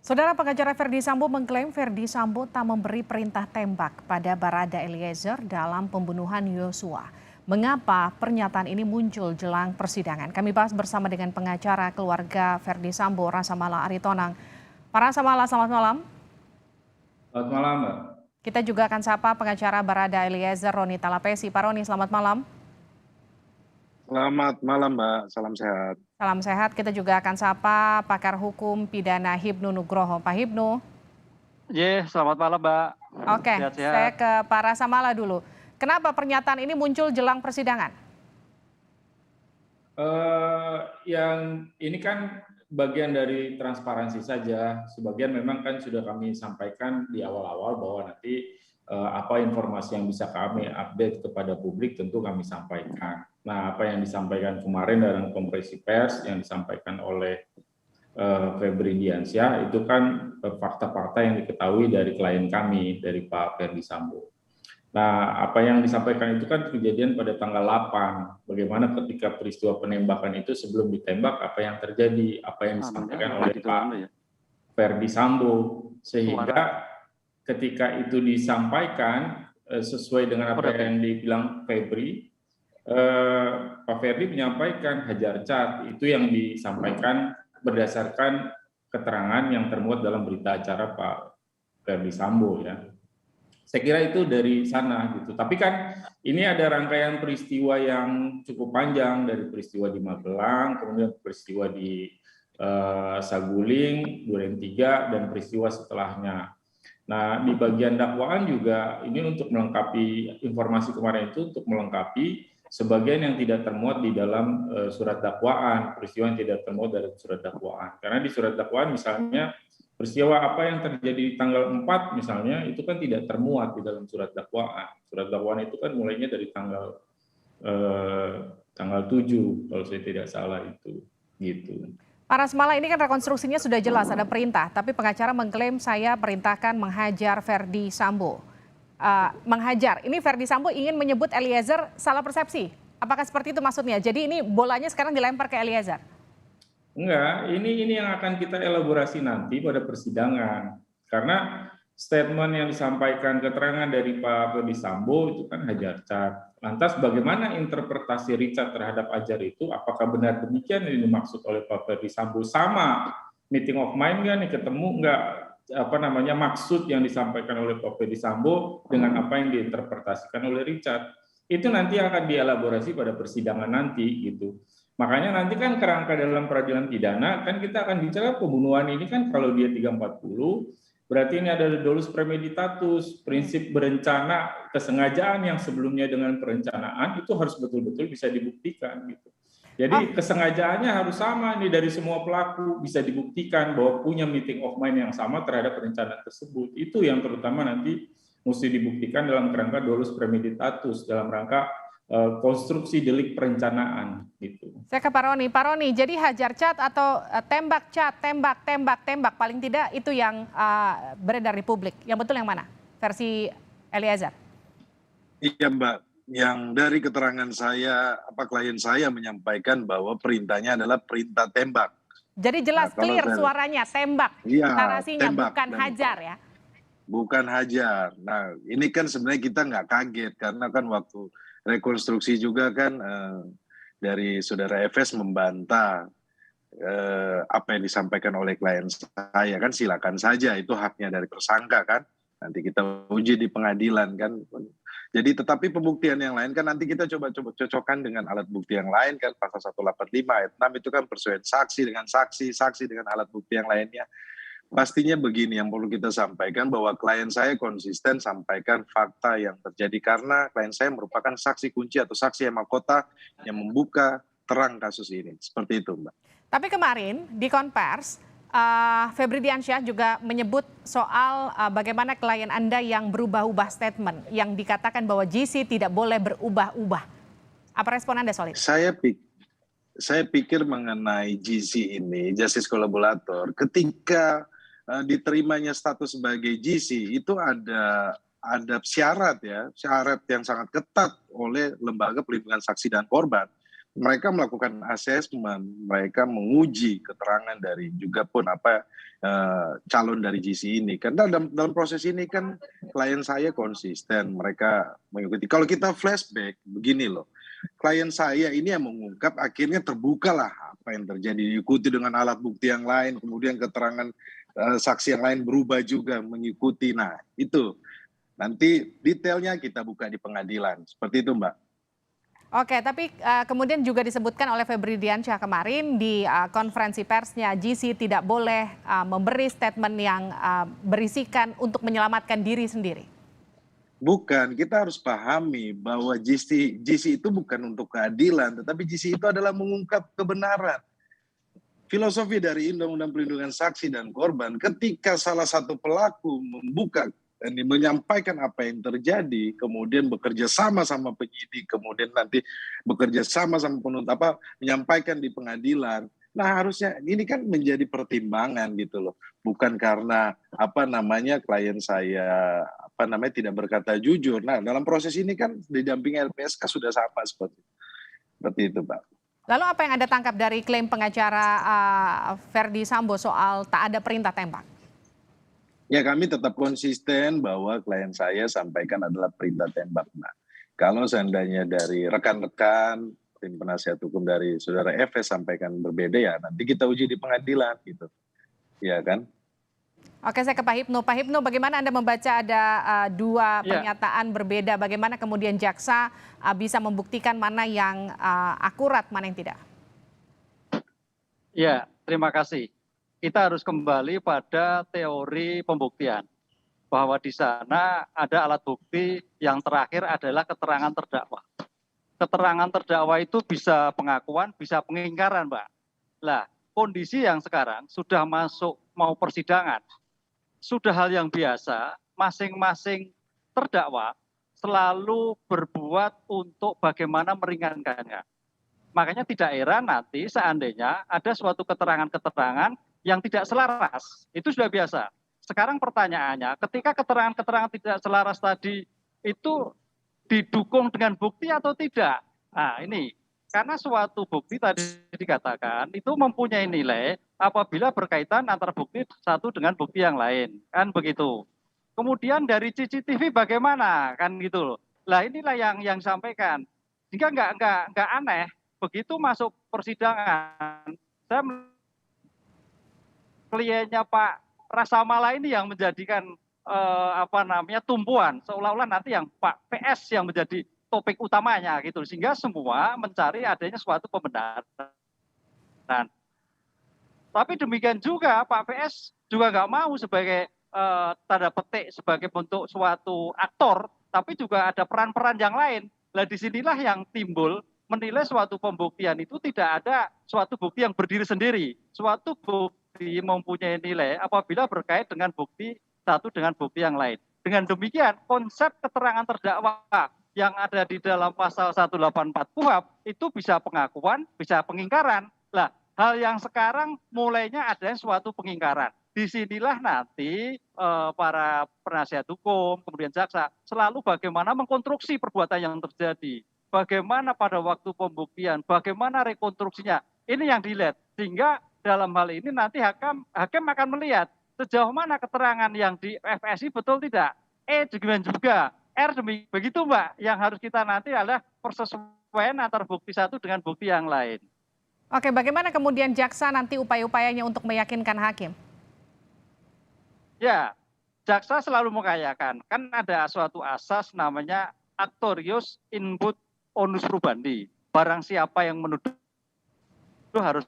Saudara pengacara Ferdy Sambo mengklaim Ferdy Sambo tak memberi perintah tembak pada Barada Eliezer dalam pembunuhan Yosua. Mengapa pernyataan ini muncul jelang persidangan? Kami bahas bersama dengan pengacara keluarga Ferdy Sambo, Rasamala Aritonang. Pak Rasamala, selamat malam. Selamat malam, Mbak. Kita juga akan sapa pengacara Barada Eliezer, Roni Talapesi. Pak Roni, selamat malam. Selamat malam, Mbak. Salam sehat. Salam sehat. Kita juga akan sapa pakar hukum pidana Hibnu Nugroho. Pak Hibnu. Selamat malam, Mbak. Oke, Sehat-sehat. saya ke Pak Rasamala dulu. Kenapa pernyataan ini muncul jelang persidangan? Yang ini kan bagian dari transparansi saja. Sebagian memang kan sudah kami sampaikan di awal-awal bahwa nanti apa informasi yang bisa kami update kepada publik tentu kami sampaikan. Nah, apa yang disampaikan kemarin dalam konferensi pers yang disampaikan oleh Febri Diansyah itu kan fakta-fakta yang diketahui dari klien kami, dari Pak Ferdy Sambo. Nah, apa yang disampaikan itu kan kejadian pada tanggal 8. Bagaimana ketika peristiwa penembakan itu sebelum ditembak, apa yang terjadi, apa yang disampaikan oleh Pak Ferdy Sambo. Sehingga ketika itu disampaikan sesuai dengan apa yang dibilang Febri, Pak Ferdy menyampaikan hajar cat, itu yang disampaikan berdasarkan keterangan yang termuat dalam berita acara Pak Ferdy Sambo ya. Saya kira itu dari sana gitu. Tapi kan ini ada rangkaian peristiwa yang cukup panjang, dari peristiwa di Magelang, kemudian peristiwa di Saguling, Duren 3, dan peristiwa setelahnya. Nah, di bagian dakwaan juga ini untuk melengkapi informasi kemarin itu, untuk melengkapi sebagian yang tidak termuat di dalam surat dakwaan, peristiwa yang tidak termuat dalam surat dakwaan. Karena di surat dakwaan misalnya peristiwa apa yang terjadi di tanggal 4 misalnya itu kan tidak termuat di dalam surat dakwaan. Surat dakwaan itu kan mulainya dari tanggal 7 kalau saya tidak salah itu gitu. Pak Rasamala, ini kan rekonstruksinya sudah jelas ada perintah, tapi pengacara mengklaim saya perintahkan menghajar Ferdy Sambo. Menghajar, ini Ferdy Sambo ingin menyebut Eliezer salah persepsi. Apakah seperti itu maksudnya? Jadi ini bolanya sekarang dilempar ke Eliezer? Enggak, ini yang akan kita elaborasi nanti pada persidangan. Karena statement yang disampaikan keterangan dari Pak Ferdy Sambo itu kan hajar cat. Lantas bagaimana interpretasi Richard terhadap ajar itu? Apakah benar demikian yang dimaksud oleh Pak Ferdy Sambo? Sama meeting of mind nggak nih, ketemu nggak maksud yang disampaikan oleh Pak Ferdy Sambo dengan apa yang diinterpretasikan oleh Richard? Itu nanti akan dielaborasi pada persidangan nanti gitu. Makanya nanti kan kerangka dalam peradilan pidana kan kita akan bicara pembunuhan ini kan kalau dia 340 berarti ini ada dolus premeditatus, prinsip berencana, kesengajaan yang sebelumnya dengan perencanaan itu harus betul-betul bisa dibuktikan gitu. Jadi kesengajaannya harus sama nih dari semua pelaku, bisa dibuktikan bahwa punya meeting of mind yang sama terhadap perencanaan tersebut. Itu yang terutama nanti mesti dibuktikan dalam kerangka dolus premeditatus, dalam rangka konstruksi delik perencanaan gitu. Saya ke Pak Roni. Pak Roni, jadi hajar cat atau tembak cat, tembak, paling tidak itu yang beredar di publik. Yang betul yang mana? Versi Eliezer? Iya, Mbak. Yang dari keterangan saya, klien saya menyampaikan bahwa perintahnya adalah perintah tembak. Jadi jelas clear suaranya, tembak. Iya, narasinya tembak, bukan hajar ya? Bukan hajar. Nah, ini kan sebenarnya kita nggak kaget karena kan waktu rekonstruksi juga kan dari saudara FS membantah apa yang disampaikan oleh klien saya, kan silakan saja, itu haknya dari tersangka kan, nanti kita uji di pengadilan kan. Jadi tetapi pembuktian yang lain kan nanti kita coba cocokkan dengan alat bukti yang lain kan, pasal 185 ayat 6 itu kan persesuaian saksi dengan alat bukti yang lainnya. Pastinya begini yang perlu kita sampaikan, bahwa klien saya konsisten sampaikan fakta yang terjadi karena klien saya merupakan saksi kunci atau saksi mahkota yang membuka terang kasus ini. Seperti itu, Mbak. Tapi kemarin di konvers, Febri Diansyah juga menyebut soal bagaimana klien Anda yang berubah-ubah statement, yang dikatakan bahwa GC tidak boleh berubah-ubah. Apa respon Anda soal itu? Saya pikir mengenai GC ini, Justice Collaborator, ketika diterimanya status sebagai GC itu ada syarat yang sangat ketat oleh Lembaga Perlindungan Saksi dan Korban. mereka melakukan asesmen, mereka menguji keterangan dari juga pun calon dari GC ini. Karena dalam proses ini kan klien saya konsisten, mereka mengikuti. Kalau kita flashback, begini loh, klien saya ini yang mengungkap, akhirnya terbukalah apa yang terjadi, diikuti dengan alat bukti yang lain, kemudian keterangan saksi yang lain berubah juga mengikuti. Nah, itu nanti detailnya kita buka di pengadilan. Seperti itu, Mbak. Oke, tapi kemudian juga disebutkan oleh Febri Diansyah kemarin di konferensi persnya, GC tidak boleh memberi statement yang berisikan untuk menyelamatkan diri sendiri. Bukan, kita harus pahami bahwa GC itu bukan untuk keadilan, tetapi GC itu adalah mengungkap kebenaran. Filosofi dari Undang-Undang Perlindungan Saksi dan Korban, ketika salah satu pelaku membuka dan menyampaikan apa yang terjadi, kemudian bekerja sama penyidik, kemudian nanti bekerja sama penuntut, menyampaikan di pengadilan. Nah, harusnya ini kan menjadi pertimbangan gitu loh. Bukan karena klien saya tidak berkata jujur. Nah, dalam proses ini kan didampingi LPSK sudah sama seperti itu, Pak. Lalu apa yang Anda tangkap dari klaim pengacara Ferdi Sambo soal tak ada perintah tembak? Ya, kami tetap konsisten bahwa klien saya sampaikan adalah perintah tembak. Nah, kalau seandainya dari rekan-rekan tim penasihat hukum dari saudara FS sampaikan berbeda, ya nanti kita uji di pengadilan gitu. Ya kan? Oke, saya ke Pak Hipnu. Pak Hipnu, bagaimana Anda membaca ada dua pernyataan berbeda? Bagaimana kemudian jaksa bisa membuktikan mana yang akurat, mana yang tidak? Ya, terima kasih. Kita harus kembali pada teori pembuktian. Bahwa di sana ada alat bukti yang terakhir adalah keterangan terdakwa. Keterangan terdakwa itu bisa pengakuan, bisa pengingkaran, Mbak. Lah, kondisi yang sekarang sudah masuk mau persidangan. Sudah hal yang biasa, masing-masing terdakwa selalu berbuat untuk bagaimana meringankannya. Makanya tidak heran nanti seandainya ada suatu keterangan-keterangan yang tidak selaras. Itu sudah biasa. Sekarang pertanyaannya, ketika keterangan-keterangan tidak selaras tadi itu didukung dengan bukti atau tidak? Nah, ini. Karena suatu bukti tadi dikatakan itu mempunyai nilai apabila berkaitan antara bukti satu dengan bukti yang lain, kan begitu. Kemudian dari CCTV bagaimana, kan gitu loh. Lah inilah yang sampaikan. Sehingga nggak aneh begitu masuk persidangan. Saya kliennya Pak Rasamala ini yang menjadikan tumpuan, seolah-olah nanti yang Pak PS yang menjadi topik utamanya gitu, sehingga semua mencari adanya suatu pembenaran. Tapi demikian juga Pak PS juga nggak mau sebagai tanda petik sebagai bentuk suatu aktor, tapi juga ada peran-peran yang lain. Nah, disinilah yang timbul menilai suatu pembuktian itu tidak ada suatu bukti yang berdiri sendiri. Suatu bukti mempunyai nilai apabila berkait dengan bukti satu dengan bukti yang lain. Dengan demikian, konsep keterangan terdakwa yang ada di dalam pasal 184 KUHP itu bisa pengakuan, bisa pengingkaran. Lah, hal yang sekarang mulainya ada suatu pengingkaran. Disinilah nanti para penasihat hukum, kemudian jaksa, selalu bagaimana mengkonstruksi perbuatan yang terjadi. Bagaimana pada waktu pembuktian, bagaimana rekonstruksinya. Ini yang dilihat. Sehingga dalam hal ini nanti hakim akan melihat sejauh mana keterangan yang di FSI betul tidak. Demikian juga. Begitu Mbak, yang harus kita nanti adalah persesuaian antara bukti satu dengan bukti yang lain. Oke, bagaimana kemudian jaksa nanti upaya-upayanya untuk meyakinkan hakim? Ya, jaksa selalu mengayakan. Kan ada suatu asas namanya actorius input onus probandi. Barang siapa yang menuduh itu harus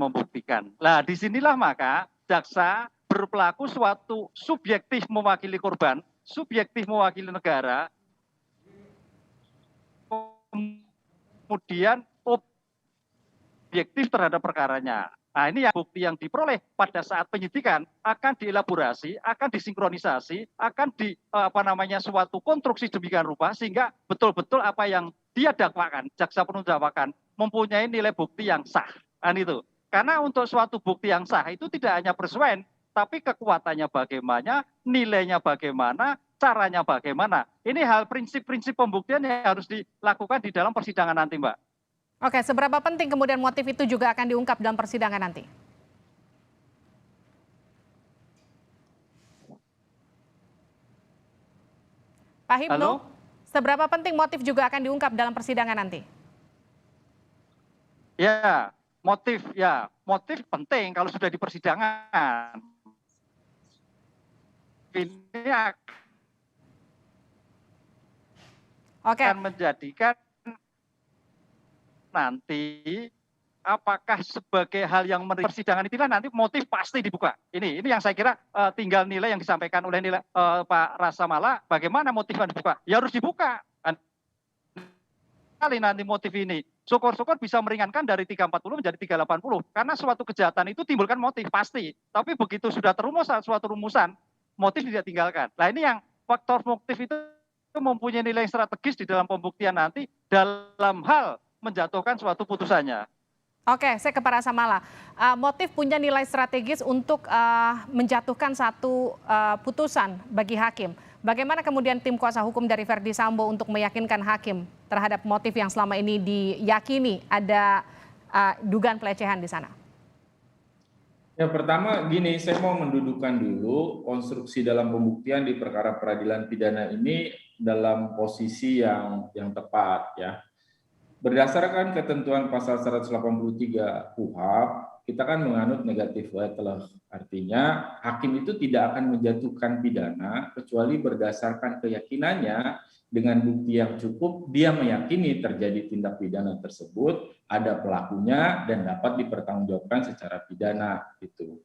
membuktikan. Nah, disinilah maka jaksa berperilaku suatu subjektif mewakili korban, subjektif mewakili negara, kemudian objektif terhadap perkaranya. Nah, ini yang bukti yang diperoleh pada saat penyidikan akan dielaborasi, akan disinkronisasi, akan suatu konstruksi demikian rupa sehingga betul-betul apa yang dia dakwakan, jaksa penuntut dakwakan mempunyai nilai bukti yang sah. Kan itu. Karena untuk suatu bukti yang sah itu tidak hanya persuasian, tapi kekuatannya bagaimana, nilainya bagaimana, caranya bagaimana. Ini hal prinsip-prinsip pembuktian yang harus dilakukan di dalam persidangan nanti, Mbak. Oke, seberapa penting kemudian motif itu juga akan diungkap dalam persidangan nanti? Pak Hipnu, Halo? seberapa penting motif juga akan diungkap dalam persidangan nanti? Motif penting kalau sudah di persidangan. Ini Oke, akan menjadikan nanti apakah sebagai hal yang persidangan itulah nanti motif pasti dibuka. Ini yang saya kira tinggal nilai yang disampaikan oleh Pak Rasa Mala, bagaimana motif yang dibuka? Ya harus dibuka. Kali nanti motif ini, syukur-syukur bisa meringankan dari 340 menjadi 380. Karena suatu kejahatan itu timbulkan motif pasti. Tapi begitu sudah terumus suatu rumusan, motif tidak tinggalkan. Nah ini yang faktor motif itu mempunyai nilai strategis di dalam pembuktian nanti dalam hal menjatuhkan suatu putusannya. oke, saya ke Pak Rasa Mala. Motif punya nilai strategis untuk menjatuhkan satu putusan bagi hakim. Bagaimana kemudian tim kuasa hukum dari Verdi Sambo untuk meyakinkan hakim terhadap motif yang selama ini diyakini ada dugaan pelecehan di sana? Ya, pertama gini, saya mau mendudukan dulu konstruksi dalam pembuktian di perkara peradilan pidana ini dalam posisi yang tepat ya. Berdasarkan ketentuan pasal 183 KUHP, kita kan menganut negatif weightless. Artinya hakim itu tidak akan menjatuhkan pidana kecuali berdasarkan keyakinannya dengan bukti yang cukup dia meyakini terjadi tindak pidana tersebut, ada pelakunya dan dapat dipertanggungjawabkan secara pidana itu.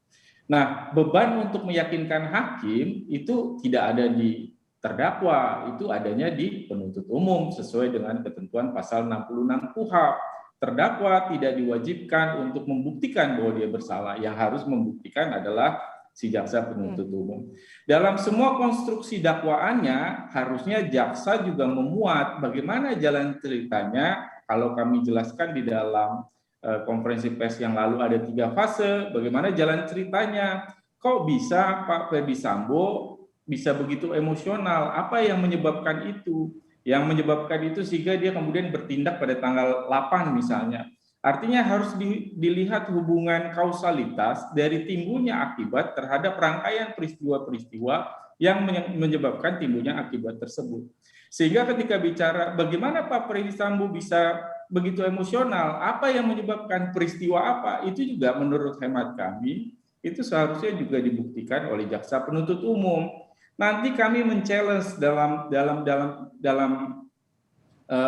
Nah, beban untuk meyakinkan hakim itu tidak ada di terdakwa, itu adanya di penuntut umum sesuai dengan ketentuan pasal 66 KUHP. Terdakwa tidak diwajibkan untuk membuktikan bahwa dia bersalah, yang harus membuktikan adalah si jaksa penuntut umum. Dalam semua konstruksi dakwaannya, harusnya jaksa juga memuat bagaimana jalan ceritanya. Kalau kami jelaskan di dalam konferensi pers yang lalu ada 3 fase, bagaimana jalan ceritanya. Kok bisa Pak Verdi Sambo bisa begitu emosional? Apa yang menyebabkan itu? Yang menyebabkan itu sehingga dia kemudian bertindak pada tanggal 8 misalnya. Artinya harus dilihat hubungan kausalitas dari timbulnya akibat terhadap rangkaian peristiwa-peristiwa yang menyebabkan timbulnya akibat tersebut. Sehingga ketika bicara bagaimana Pak Verdi Sambo bisa begitu emosional, apa yang menyebabkan peristiwa apa, itu juga menurut hemat kami itu seharusnya juga dibuktikan oleh jaksa penuntut umum. Nanti kami men-challenge dalam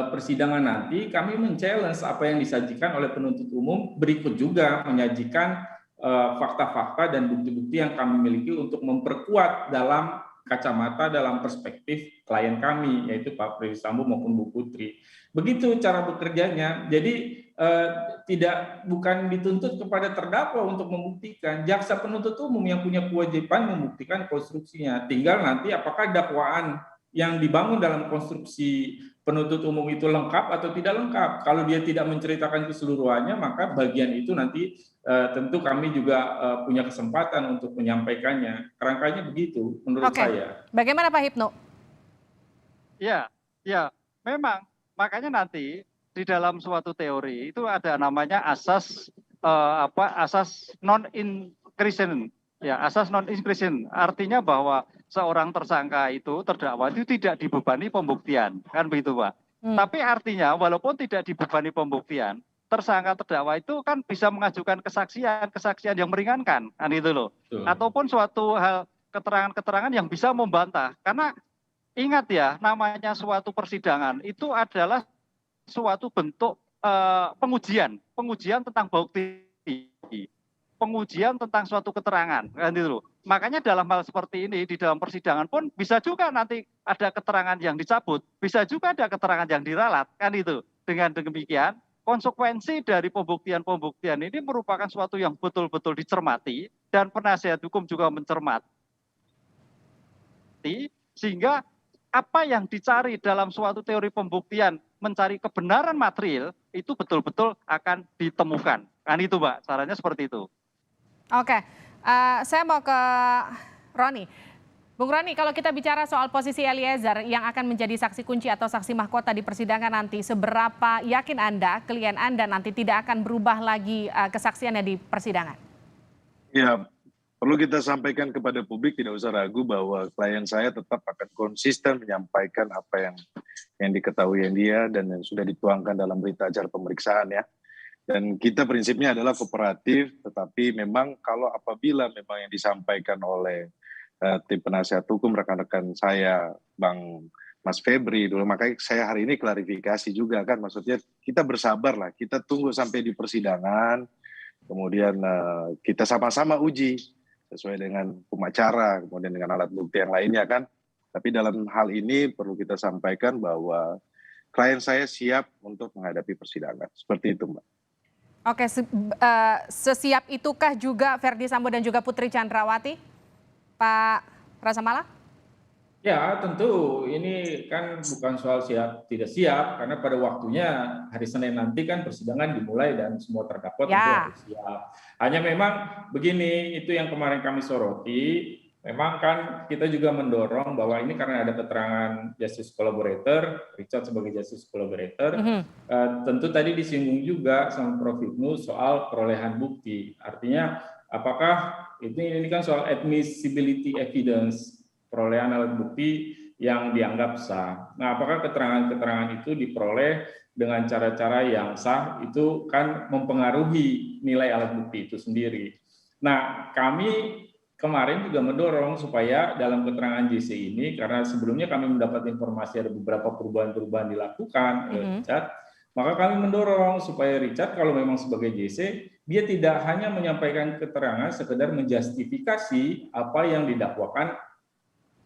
persidangan nanti, kami men-challenge apa yang disajikan oleh penuntut umum, berikut juga menyajikan fakta-fakta dan bukti-bukti yang kami miliki untuk memperkuat dalam kacamata, dalam perspektif klien kami, yaitu Pak Verdi Sambo maupun Bu Putri. Begitu cara bekerjanya. Jadi bukan dituntut kepada terdakwa untuk membuktikan, jaksa penuntut umum yang punya kewajiban membuktikan konstruksinya. Tinggal nanti apakah dakwaan yang dibangun dalam konstruksi penuntut umum itu lengkap atau tidak lengkap. Kalau dia tidak menceritakan keseluruhannya, maka bagian itu nanti tentu kami juga punya kesempatan untuk menyampaikannya. Kerangkanya begitu menurut saya. Bagaimana Pak Hipnu? Ya, memang makanya nanti di dalam suatu teori itu ada namanya asas asas non-incretion. Ya, asas non-incretion artinya bahwa seorang tersangka itu terdakwa itu tidak dibebani pembuktian, kan begitu, Pak. Tapi artinya walaupun tidak dibebani pembuktian, tersangka terdakwa itu kan bisa mengajukan kesaksian yang meringankan, kan itu loh. Ataupun suatu hal keterangan-keterangan yang bisa membantah. Karena ingat ya, namanya suatu persidangan itu adalah suatu bentuk pengujian tentang bukti, pengujian tentang suatu keterangan, kan itu loh. Makanya dalam hal seperti ini di dalam persidangan pun bisa juga nanti ada keterangan yang dicabut, bisa juga ada keterangan yang diralat, kan itu. Dengan demikian konsekuensi dari pembuktian ini merupakan suatu yang betul-betul dicermati dan penasihat hukum juga mencermati, sehingga apa yang dicari dalam suatu teori pembuktian mencari kebenaran material itu betul-betul akan ditemukan. Kan itu, Mbak, caranya seperti itu. Oke, saya mau ke Roni. Bung Roni, kalau kita bicara soal posisi Eliezer yang akan menjadi saksi kunci atau saksi mahkota di persidangan nanti, seberapa yakin Anda, klien Anda nanti tidak akan berubah lagi kesaksiannya di persidangan? Ya, perlu kita sampaikan kepada publik, tidak usah ragu bahwa klien saya tetap akan konsisten menyampaikan apa yang diketahui dia dan yang sudah dituangkan dalam berita acara pemeriksaan ya. Dan kita prinsipnya adalah kooperatif, tetapi memang kalau apabila memang yang disampaikan oleh tim penasihat hukum rekan-rekan saya, Mas Febri dulu, makanya saya hari ini klarifikasi juga kan, maksudnya kita bersabar lah, kita tunggu sampai di persidangan, kemudian kita sama-sama uji sesuai dengan hukum acara, kemudian dengan alat bukti yang lainnya kan. Tapi dalam hal ini perlu kita sampaikan bahwa klien saya siap untuk menghadapi persidangan, seperti itu Mbak. Oke, sesiap itukah juga Ferdi Sambo dan juga Putri Chandrawati, Pak Prasamala? Ya, tentu ini kan bukan soal siap tidak siap, karena pada waktunya hari Senin nanti kan persidangan dimulai dan semua terdakwa tentu harus siap. Hanya memang begini, itu yang kemarin kami soroti, memang kan kita juga mendorong bahwa ini karena ada keterangan justice collaborator, Richard sebagai justice collaborator, tentu tadi disinggung juga sama Prof. Hipnu soal perolehan bukti. Artinya apakah ini kan soal admissibility evidence, perolehan alat bukti yang dianggap sah. Nah, apakah keterangan-keterangan itu diperoleh dengan cara-cara yang sah, itu kan mempengaruhi nilai alat bukti itu sendiri. Nah, kami kemarin juga mendorong supaya dalam keterangan JC ini, karena sebelumnya kami mendapat informasi ada beberapa perubahan-perubahan dilakukan oleh Richard, maka kami mendorong supaya Richard kalau memang sebagai JC, dia tidak hanya menyampaikan keterangan sekedar menjustifikasi apa yang didakwakan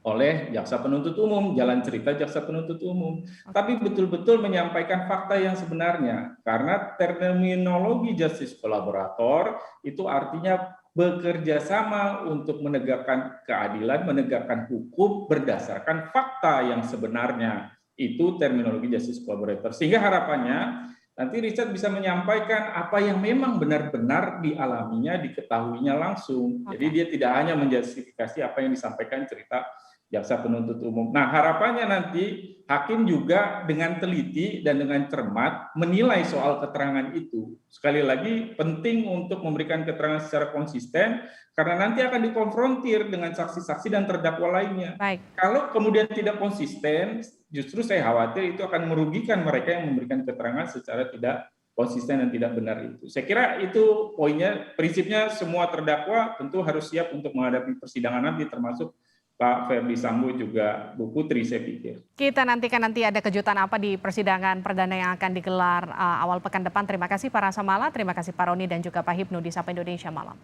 oleh jaksa penuntut umum, jalan cerita jaksa penuntut umum, tapi betul-betul menyampaikan fakta yang sebenarnya, karena terminologi justice collaborator itu artinya bekerja sama untuk menegakkan keadilan, menegakkan hukum berdasarkan fakta yang sebenarnya. Itu terminologi justice collaborator. Sehingga harapannya nanti Richard bisa menyampaikan apa yang memang benar-benar dialaminya, diketahuinya langsung. Jadi dia tidak hanya menjustifikasi apa yang disampaikan cerita jaksa penuntut umum. Nah, harapannya nanti hakim juga dengan teliti dan dengan cermat menilai soal keterangan itu. Sekali lagi penting untuk memberikan keterangan secara konsisten karena nanti akan dikonfrontir dengan saksi-saksi dan terdakwa lainnya. Baik. Kalau kemudian tidak konsisten, justru saya khawatir itu akan merugikan mereka yang memberikan keterangan secara tidak konsisten dan tidak benar itu. Saya kira itu poinnya, prinsipnya semua terdakwa tentu harus siap untuk menghadapi persidangan nanti, termasuk Pak Ferdi Sambo juga Bu Putri, saya pikir. Kita nantikan nanti ada kejutan apa di persidangan perdana yang akan digelar awal pekan depan. Terima kasih Pak Prasamala, terima kasih Pak Roni dan juga Pak Hipnu di Sapa Indonesia Malam.